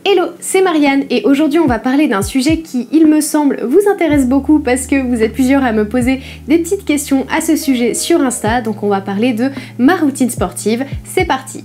Hello, c'est Marianne et aujourd'hui on va parler d'un sujet qui, il me semble, vous intéresse beaucoup parce que vous êtes plusieurs à me poser des petites questions à ce sujet sur Insta, donc on va parler de ma routine sportive. C'est parti!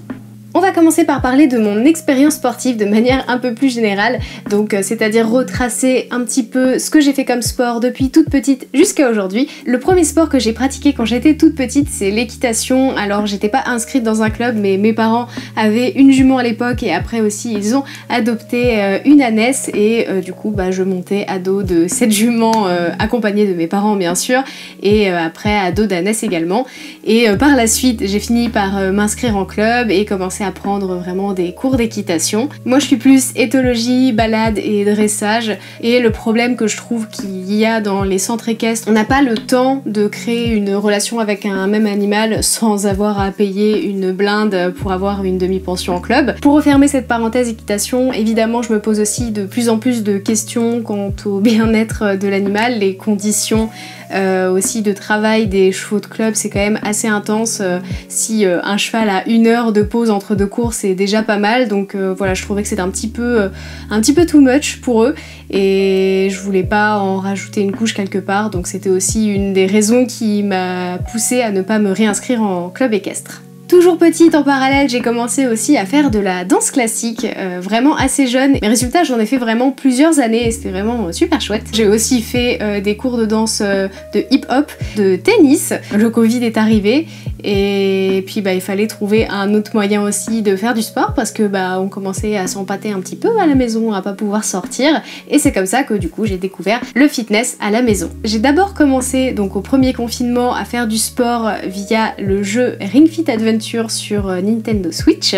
On va commencer par parler de mon expérience sportive de manière un peu plus générale, donc c'est-à-dire retracer un petit peu ce que j'ai fait comme sport depuis toute petite jusqu'à aujourd'hui. Le premier sport que j'ai pratiqué quand j'étais toute petite, c'est l'équitation. Alors j'étais pas inscrite dans un club, mais mes parents avaient une jument à l'époque et après aussi ils ont adopté une ânesse et du coup je montais à dos de cette jument accompagnée de mes parents bien sûr et après à dos d'ânesse également. Et par la suite j'ai fini par m'inscrire en club et commencer à prendre vraiment des cours d'équitation. Moi je suis plus éthologie, balade et dressage et le problème que je trouve qu'il y a dans les centres équestres, on n'a pas le temps de créer une relation avec un même animal sans avoir à payer une blinde pour avoir une demi-pension en club. Pour refermer cette parenthèse équitation, évidemment je me pose aussi de plus en plus de questions quant au bien-être de l'animal, les conditions aussi de travail des chevaux de club, c'est quand même assez intense. Si un cheval a 1 heure de pause entre 2 courses, c'est déjà pas mal, donc voilà, je trouvais que c'était un petit peu too much pour eux et je voulais pas en rajouter une couche quelque part, donc c'était aussi une des raisons qui m'a poussée à ne pas me réinscrire en club équestre. Toujours petite, en parallèle, j'ai commencé aussi à faire de la danse classique, vraiment assez jeune. Mes résultats, j'en ai fait vraiment plusieurs années et c'était vraiment super chouette. J'ai aussi fait des cours de danse de hip-hop, de tennis. Le Covid est arrivé et puis il fallait trouver un autre moyen aussi de faire du sport parce que on commençait à s'empâter un petit peu à la maison, à pas pouvoir sortir. Et c'est comme ça que du coup j'ai découvert le fitness à la maison. J'ai d'abord commencé donc au premier confinement à faire du sport via le jeu Ring Fit Adventure sur Nintendo Switch,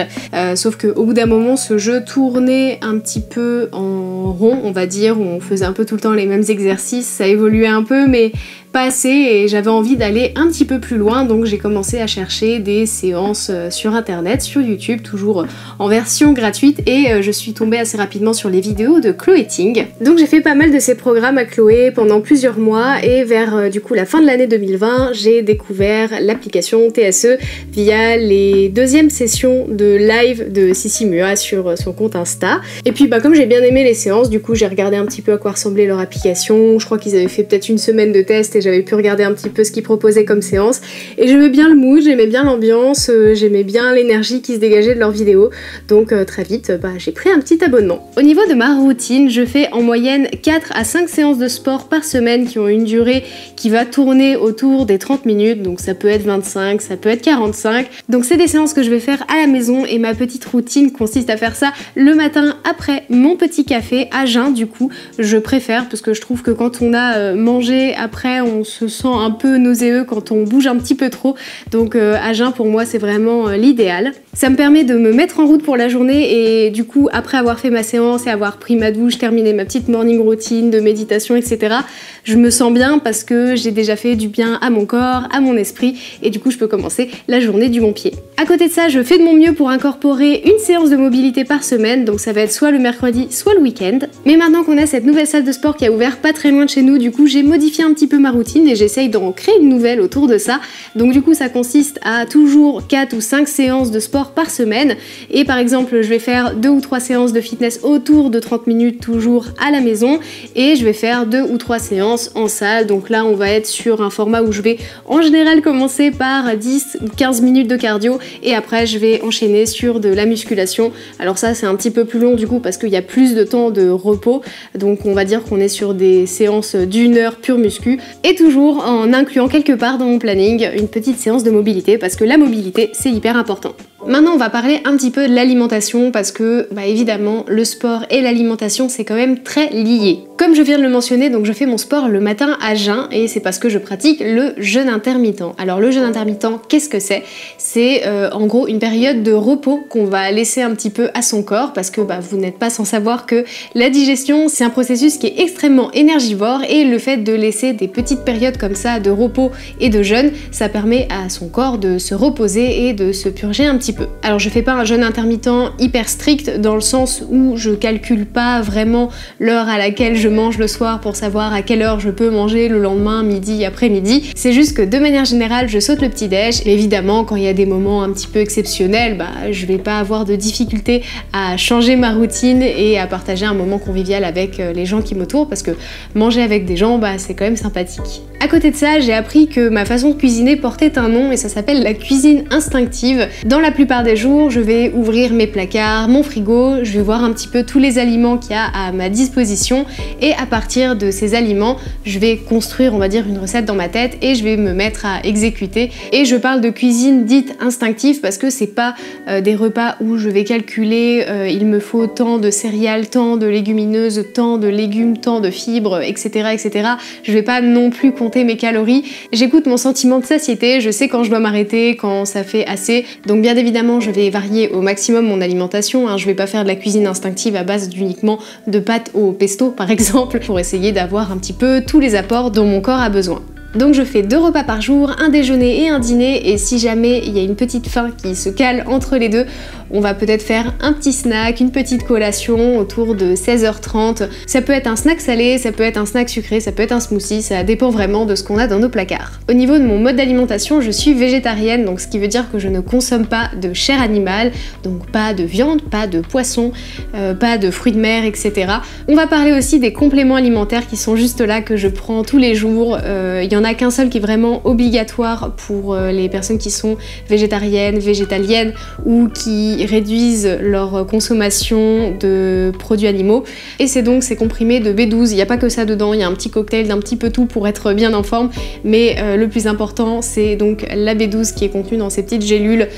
sauf qu'au bout d'un moment ce jeu tournait un petit peu en rond, on va dire, où on faisait un peu tout le temps les mêmes exercices, ça évoluait un peu mais pas assez et j'avais envie d'aller un petit peu plus loin, donc j'ai commencé à chercher des séances sur internet, sur YouTube, toujours en version gratuite, et je suis tombée assez rapidement sur les vidéos de Chloé Ting. Donc j'ai fait pas mal de ces programmes à Chloé pendant plusieurs mois et vers du coup la fin de l'année 2020 j'ai découvert l'application TSE via les deuxièmes sessions de live de Sissi Mua sur son compte Insta. Et puis comme j'ai bien aimé les séances, du coup j'ai regardé un petit peu à quoi ressemblait leur application. Je crois qu'ils avaient fait peut-être une semaine de test et j'avais pu regarder un petit peu ce qu'ils proposaient comme séance et j'aimais bien le mood, j'aimais bien l'ambiance, j'aimais bien l'énergie qui se dégageait de leurs vidéos, donc très vite j'ai pris un petit abonnement. Au niveau de ma routine, je fais en moyenne 4 à 5 séances de sport par semaine qui ont une durée qui va tourner autour des 30 minutes, donc ça peut être 25, ça peut être 45, donc c'est des séances que je vais faire à la maison et ma petite routine consiste à faire ça le matin après mon petit café à jeun. Du coup je préfère parce que je trouve que quand on a mangé après on se sent un peu nauséeux quand on bouge un petit peu trop, donc à jeun pour moi c'est vraiment l'idéal. Ça me permet de me mettre en route pour la journée et du coup après avoir fait ma séance et avoir pris ma douche, terminé ma petite morning routine de méditation etc, je me sens bien parce que j'ai déjà fait du bien à mon corps, à mon esprit et du coup je peux commencer la journée du bon pied. À côté de ça, je fais de mon mieux pour incorporer une séance de mobilité par semaine, donc ça va être soit le mercredi soit le week-end. Mais maintenant qu'on a cette nouvelle salle de sport qui a ouvert pas très loin de chez nous, du coup j'ai modifié un petit peu ma routine et j'essaye d'en créer une nouvelle autour de ça. Donc du coup ça consiste à toujours 4 ou 5 séances de sport par semaine et par exemple je vais faire 2 ou 3 séances de fitness autour de 30 minutes toujours à la maison et je vais faire 2 ou 3 séances en salle. Donc là on va être sur un format où je vais en général commencer par 10 ou 15 minutes de cardio et après je vais enchaîner sur de la musculation. Alors ça c'est un petit peu plus long du coup parce qu'il y a plus de temps de repos, donc on va dire qu'on est sur des séances d'1 heure pure muscu et toujours en incluant quelque part dans mon planning une petite séance de mobilité parce que la mobilité c'est hyper important. Maintenant on va parler un petit peu de l'alimentation parce que évidemment le sport et l'alimentation c'est quand même très lié. Comme je viens de le mentionner, donc je fais mon sport le matin à jeun et c'est parce que je pratique le jeûne intermittent. Alors le jeûne intermittent, qu'est-ce que c'est? C'est en gros une période de repos qu'on va laisser un petit peu à son corps parce que vous n'êtes pas sans savoir que la digestion c'est un processus qui est extrêmement énergivore et le fait de laisser des petites périodes comme ça de repos et de jeûne, ça permet à son corps de se reposer et de se purger un petit petit peu. Alors je fais pas un jeûne intermittent hyper strict dans le sens où je calcule pas vraiment l'heure à laquelle je mange le soir pour savoir à quelle heure je peux manger le lendemain, midi, après-midi. C'est juste que de manière générale je saute le petit-déj et évidemment quand il y a des moments un petit peu exceptionnels, je vais pas avoir de difficulté à changer ma routine et à partager un moment convivial avec les gens qui m'entourent parce que manger avec des gens c'est quand même sympathique. À côté de ça, j'ai appris que ma façon de cuisiner portait un nom et ça s'appelle la cuisine instinctive. Dans la plupart des jours, je vais ouvrir mes placards, mon frigo, je vais voir un petit peu tous les aliments qu'il y a à ma disposition et à partir de ces aliments, je vais construire, on va dire, une recette dans ma tête et je vais me mettre à exécuter. Et je parle de cuisine dite instinctive parce que c'est pas des repas où je vais calculer il me faut tant de céréales, tant de légumineuses, tant de légumes, tant de fibres, etc. etc. Je vais pas non plus compter mes calories. J'écoute mon sentiment de satiété, je sais quand je dois m'arrêter, quand ça fait assez. Donc bien évidemment, je vais varier au maximum mon alimentation. Je vais pas faire de la cuisine instinctive à base uniquement de pâtes au pesto par exemple, pour essayer d'avoir un petit peu tous les apports dont mon corps a besoin. Donc je fais 2 repas par jour, un déjeuner et un dîner, et si jamais il y a une petite faim qui se cale entre les deux, on va peut-être faire un petit snack, une petite collation autour de 16h30. Ça peut être un snack salé, ça peut être un snack sucré, ça peut être un smoothie, ça dépend vraiment de ce qu'on a dans nos placards. Au niveau de mon mode d'alimentation, je suis végétarienne, donc ce qui veut dire que je ne consomme pas de chair animale, donc pas de viande, pas de poisson, pas de fruits de mer, etc. On va parler aussi des compléments alimentaires qui sont juste là, que je prends tous les jours. Il y en a qu'un seul qui est vraiment obligatoire pour les personnes qui sont végétariennes, végétaliennes ou qui réduisent leur consommation de produits animaux, et c'est donc ces comprimés de B12. Il n'y a pas que ça dedans, il y a un petit cocktail d'un petit peu tout pour être bien en forme, mais le plus important c'est donc la B12 qui est contenue dans ces petites gélules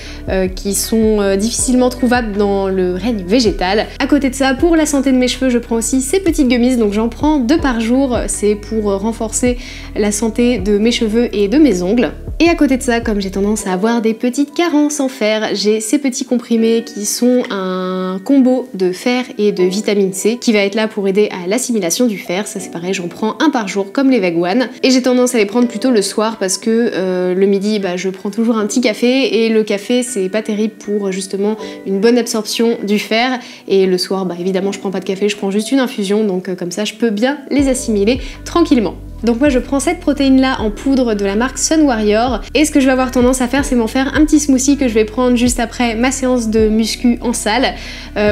qui sont difficilement trouvables dans le règne végétal. À côté de ça, pour la santé de mes cheveux, je prends aussi ces petites gummies, donc j'en prends 2 par jour, c'est pour renforcer la santé de mes cheveux et de mes ongles. Et à côté de ça, comme j'ai tendance à avoir des petites carences en fer, j'ai ces petits comprimés qui sont un combo de fer et de vitamine C qui va être là pour aider à l'assimilation du fer. Ça c'est pareil, j'en prends 1 par jour comme les Veg One, et j'ai tendance à les prendre plutôt le soir parce que le midi je prends toujours un petit café, et le café c'est pas terrible pour justement une bonne absorption du fer, et le soir évidemment je prends pas de café, je prends juste une infusion, donc comme ça je peux bien les assimiler tranquillement. Donc moi je prends cette protéine là en poudre de la marque Sun Warrior, et ce que je vais avoir tendance à faire c'est m'en faire un petit smoothie que je vais prendre juste après ma séance de muscu en salle,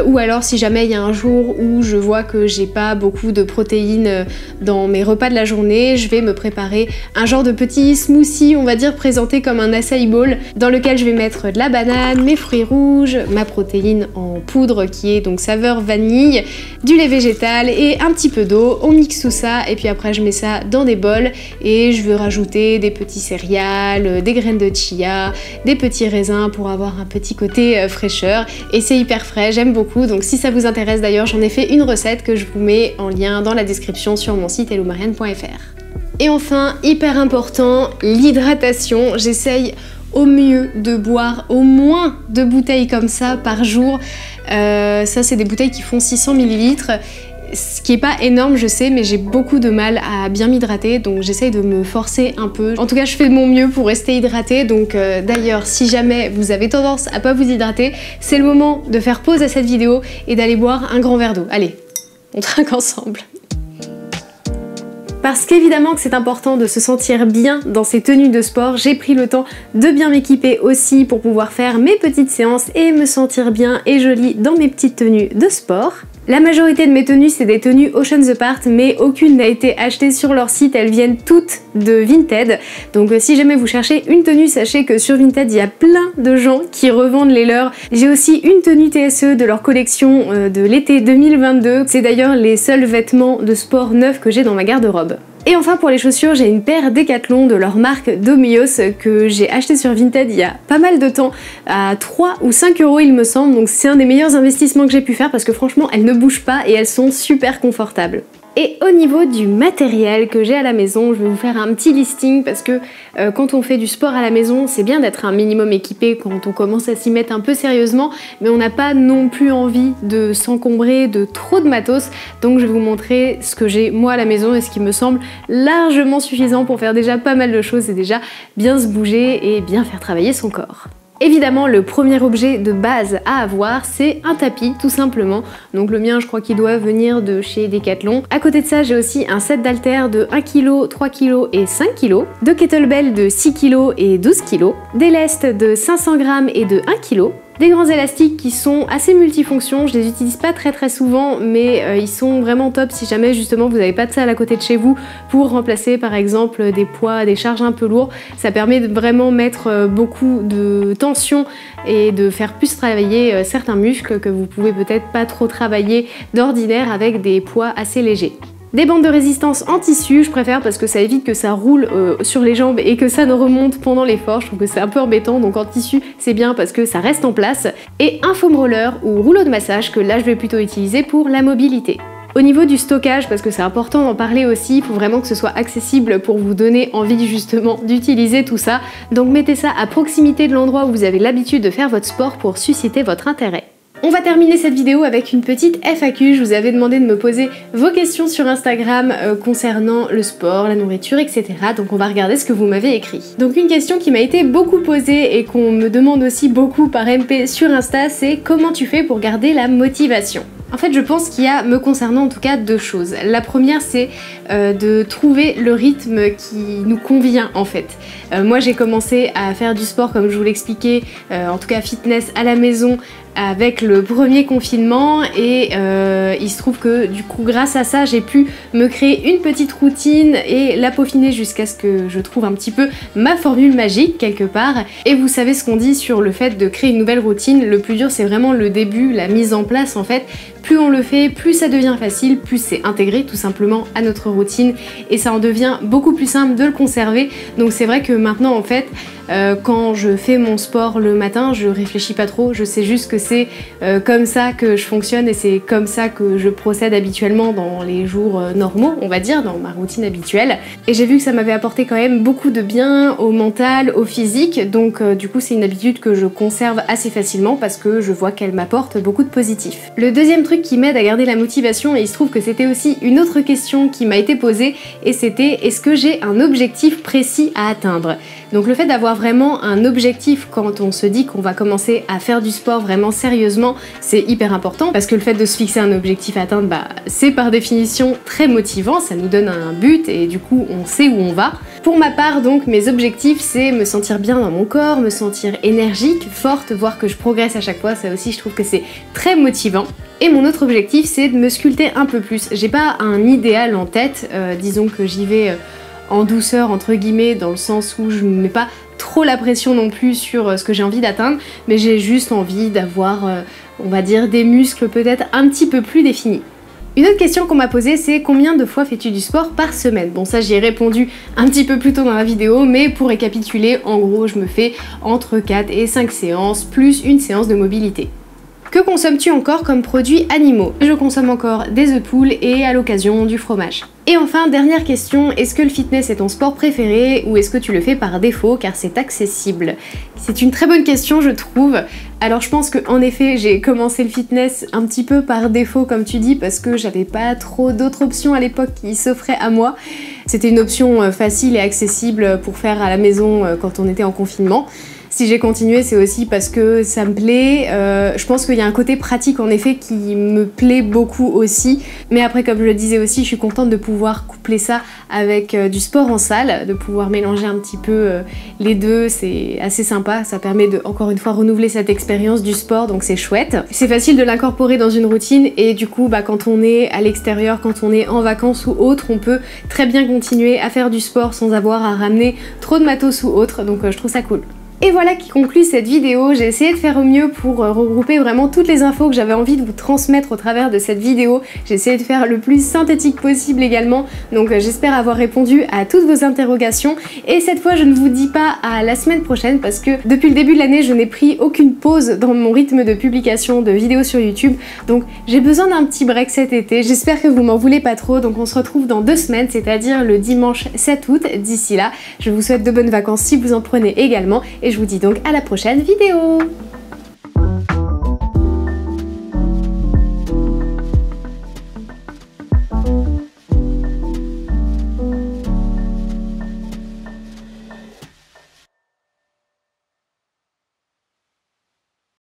ou alors si jamais il y a un jour où je vois que j'ai pas beaucoup de protéines dans mes repas de la journée, je vais me préparer un genre de petit smoothie, on va dire présenté comme un acai bowl, dans lequel je vais mettre de la banane, mes fruits rouges, ma protéine en poudre qui est donc saveur vanille, du lait végétal et un petit peu d'eau. On mixe tout ça et puis après je mets ça dans des bols et je vais rajouter des petits céréales, des graines de chia, des petits raisins pour avoir un petit côté fraîcheur, et c'est hyper frais, j'aime beaucoup. Donc si ça vous intéresse, d'ailleurs j'en ai fait une recette que je vous mets en lien dans la description sur mon site hellomarianne.fr. Et enfin, hyper important, l'hydratation. J'essaye au mieux de boire au moins 2 bouteilles comme ça par jour. Ça c'est des bouteilles qui font 600 ml. Ce qui est pas énorme, je sais, mais j'ai beaucoup de mal à bien m'hydrater, donc j'essaye de me forcer un peu. En tout cas, je fais de mon mieux pour rester hydratée, donc d'ailleurs, si jamais vous avez tendance à pas vous hydrater, c'est le moment de faire pause à cette vidéo et d'aller boire un grand verre d'eau. Allez, on trinque ensemble. Parce qu'évidemment que c'est important de se sentir bien dans ses tenues de sport, j'ai pris le temps de bien m'équiper aussi pour pouvoir faire mes petites séances et me sentir bien et jolie dans mes petites tenues de sport. La majorité de mes tenues, c'est des tenues Oceans Apart, mais aucune n'a été achetée sur leur site, elles viennent toutes de Vinted. Donc si jamais vous cherchez une tenue, sachez que sur Vinted, il y a plein de gens qui revendent les leurs. J'ai aussi une tenue TSE de leur collection de l'été 2022. C'est d'ailleurs les seuls vêtements de sport neufs que j'ai dans ma garde-robe. Et enfin pour les chaussures, j'ai une paire Decathlon de leur marque Domios que j'ai acheté sur Vinted il y a pas mal de temps, à 3 ou 5 € il me semble, donc c'est un des meilleurs investissements que j'ai pu faire parce que franchement elles ne bougent pas et elles sont super confortables. Et au niveau du matériel que j'ai à la maison, je vais vous faire un petit listing parce que quand on fait du sport à la maison, c'est bien d'être un minimum équipé quand on commence à s'y mettre un peu sérieusement, mais on n'a pas non plus envie de s'encombrer de trop de matos. Donc je vais vous montrer ce que j'ai moi à la maison et ce qui me semble largement suffisant pour faire déjà pas mal de choses et déjà bien se bouger et bien faire travailler son corps. Évidemment, le premier objet de base à avoir, c'est un tapis, tout simplement. Donc le mien, je crois qu'il doit venir de chez Decathlon. À côté de ça, j'ai aussi un set d'haltères de 1 kg, 3 kg et 5 kg, deux kettlebells de 6 kg et 12 kg, des lestes de 500 g et de 1 kg, des grands élastiques qui sont assez multifonctions, je les utilise pas très souvent, mais ils sont vraiment top si jamais justement vous n'avez pas de salle à côté de chez vous pour remplacer par exemple des poids, des charges un peu lourdes. Ça permet de vraiment mettre beaucoup de tension et de faire plus travailler certains muscles que vous pouvez peut-être pas trop travailler d'ordinaire avec des poids assez légers. Des bandes de résistance en tissu, je préfère parce que ça évite que ça roule sur les jambes et que ça ne remonte pendant l'effort. Je trouve que c'est un peu embêtant, donc en tissu c'est bien parce que ça reste en place. Et un foam roller ou rouleau de massage que là je vais plutôt utiliser pour la mobilité. Au niveau du stockage, parce que c'est important d'en parler aussi, il faut vraiment que ce soit accessible pour vous donner envie justement d'utiliser tout ça. Donc mettez ça à proximité de l'endroit où vous avez l'habitude de faire votre sport pour susciter votre intérêt. On va terminer cette vidéo avec une petite FAQ. Je vous avais demandé de me poser vos questions sur Instagram concernant le sport, la nourriture, etc. Donc on va regarder ce que vous m'avez écrit. Donc une question qui m'a été beaucoup posée et qu'on me demande aussi beaucoup par MP sur Insta, c'est comment tu fais pour garder la motivation ? En fait, je pense qu'il y a, me concernant en tout cas, deux choses. La première, c'est de trouver le rythme qui nous convient en fait. Moi, j'ai commencé à faire du sport, comme je vous l'expliquais, en tout cas fitness à la maison, avec le premier confinement et il se trouve que du coup grâce à ça j'ai pu me créer une petite routine et la peaufiner jusqu'à ce que je trouve un petit peu ma formule magique quelque part. Et vous savez ce qu'on dit sur le fait de créer une nouvelle routine, le plus dur c'est vraiment le début, la mise en place en fait. Plus on le fait, plus ça devient facile, plus c'est intégré tout simplement à notre routine et ça en devient beaucoup plus simple de le conserver. Donc c'est vrai que maintenant en fait quand je fais mon sport le matin, je réfléchis pas trop, je sais juste que c'est comme ça que je fonctionne et c'est comme ça que je procède habituellement dans les jours normaux, on va dire, dans ma routine habituelle. Et j'ai vu que ça m'avait apporté quand même beaucoup de bien au mental, au physique, donc du coup c'est une habitude que je conserve assez facilement parce que je vois qu'elle m'apporte beaucoup de positif. Le deuxième truc qui m'aide à garder la motivation, et il se trouve que c'était aussi une autre question qui m'a été posée, et c'était est-ce que j'ai un objectif précis à atteindre ? Donc le fait d'avoir vraiment un objectif quand on se dit qu'on va commencer à faire du sport vraiment sérieusement, c'est hyper important parce que le fait de se fixer un objectif à atteindre, c'est par définition très motivant, ça nous donne un but et du coup on sait où on va. Pour ma part donc mes objectifs c'est me sentir bien dans mon corps, me sentir énergique, forte, voir que je progresse à chaque fois, ça aussi je trouve que c'est très motivant. Et mon autre objectif c'est de me sculpter un peu plus. J'ai pas un idéal en tête, disons que j'y vais en douceur entre guillemets dans le sens où je me mets pas trop la pression non plus sur ce que j'ai envie d'atteindre, mais j'ai juste envie d'avoir on va dire des muscles peut-être un petit peu plus définis. Une autre question qu'on m'a posée c'est combien de fois fais-tu du sport par semaine? Bon ça j'y ai répondu un petit peu plus tôt dans la vidéo, mais pour récapituler, en gros je me fais entre 4 et 5 séances plus une séance de mobilité. Que consommes-tu encore comme produits animaux? Je consomme encore des œufs de poule et à l'occasion du fromage. Et enfin, dernière question, est-ce que le fitness est ton sport préféré ou est-ce que tu le fais par défaut car c'est accessible? C'est une très bonne question je trouve. Alors je pense qu'en effet j'ai commencé le fitness un petit peu par défaut comme tu dis parce que j'avais pas trop d'autres options à l'époque qui s'offraient à moi. C'était une option facile et accessible pour faire à la maison quand on était en confinement. Si j'ai continué, c'est aussi parce que ça me plaît. Je pense qu'il y a un côté pratique en effet qui me plaît beaucoup aussi. Mais après, comme je le disais aussi, je suis contente de pouvoir coupler ça avec du sport en salle, de pouvoir mélanger un petit peu les deux. C'est assez sympa. Ça permet de, encore une fois, renouveler cette expérience du sport, donc c'est chouette. C'est facile de l'incorporer dans une routine et du coup, quand on est à l'extérieur, quand on est en vacances ou autre, on peut très bien continuer à faire du sport sans avoir à ramener trop de matos ou autre. Donc je trouve ça cool. Et voilà qui conclut cette vidéo. J'ai essayé de faire au mieux pour regrouper vraiment toutes les infos que j'avais envie de vous transmettre au travers de cette vidéo. J'ai essayé de faire le plus synthétique possible également, donc j'espère avoir répondu à toutes vos interrogations. Et cette fois je ne vous dis pas à la semaine prochaine parce que depuis le début de l'année je n'ai pris aucune pause dans mon rythme de publication de vidéos sur YouTube, donc j'ai besoin d'un petit break cet été. J'espère que vous m'en voulez pas trop, donc on se retrouve dans 2 semaines, c'est-à-dire le dimanche 7 août. D'ici là, je vous souhaite de bonnes vacances si vous en prenez également. Et je vous dis donc à la prochaine vidéo.